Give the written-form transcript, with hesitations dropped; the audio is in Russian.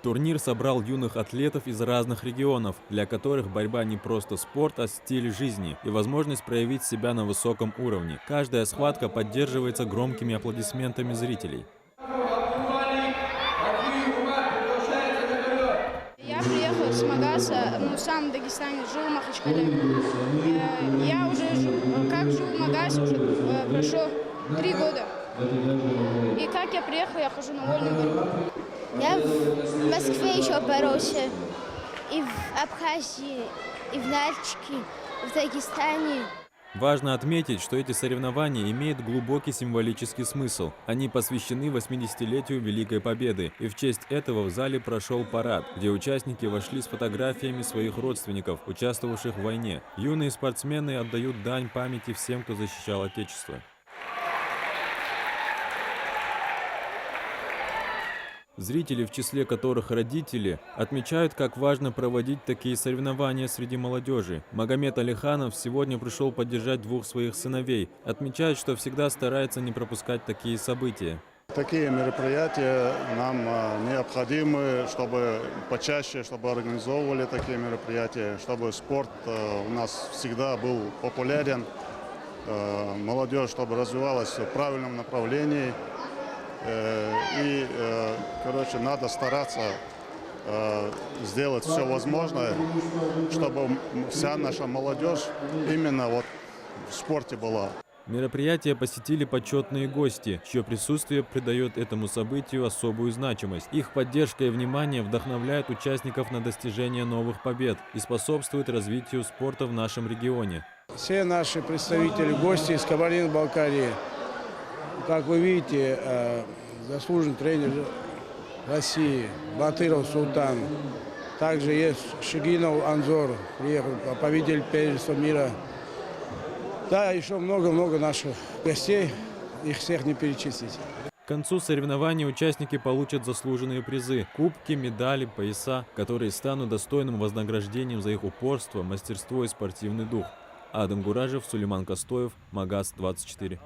Турнир собрал юных атлетов из разных регионов, для которых борьба не просто спорт, а стиль жизни и возможность проявить себя на высоком уровне. Каждая схватка поддерживается громкими аплодисментами зрителей. Я приехал с Магаса, сам в Дагестане, жил в Махачкале. Я уже жил в Магасе, уже прошло 3 года. И как я приехал, я хожу на вольную борьбу. Я в Москве еще боролся, и в Абхазии, и в Нальчике, и в Дагестане. Важно отметить, что эти соревнования имеют глубокий символический смысл. Они посвящены 80-летию Великой Победы, и в честь этого в зале прошел парад, где участники вошли с фотографиями своих родственников, участвовавших в войне. Юные спортсмены отдают дань памяти всем, кто защищал Отечество. Зрители, в числе которых родители, отмечают, как важно проводить такие соревнования среди молодежи. Магомед Алиханов сегодня пришел поддержать 2 своих сыновей. Отмечает, что всегда старается не пропускать такие события. Такие мероприятия нам необходимы, чтобы почаще, чтобы организовывали такие мероприятия, чтобы спорт у нас всегда был популярен, молодежь, чтобы развивалась в правильном направлении. Надо стараться сделать все возможное, чтобы вся наша молодежь именно в спорте была. Мероприятие посетили почетные гости, чье присутствие придает этому событию особую значимость. Их поддержка и внимание вдохновляют участников на достижение новых побед и способствуют развитию спорта в нашем регионе. Все наши представители, гости из Кабардино-Балкарии. Как вы видите, заслуженный тренер России Батыров Султан. Также есть Шигинов Анзор, приехал, победитель первенства мира. Да, еще много-много наших гостей, их всех не перечислить. К концу соревнований участники получат заслуженные призы, кубки, медали, пояса, которые станут достойным вознаграждением за их упорство, мастерство и спортивный дух. Адам Гуражев, Сулейман Костоев, Магас 24.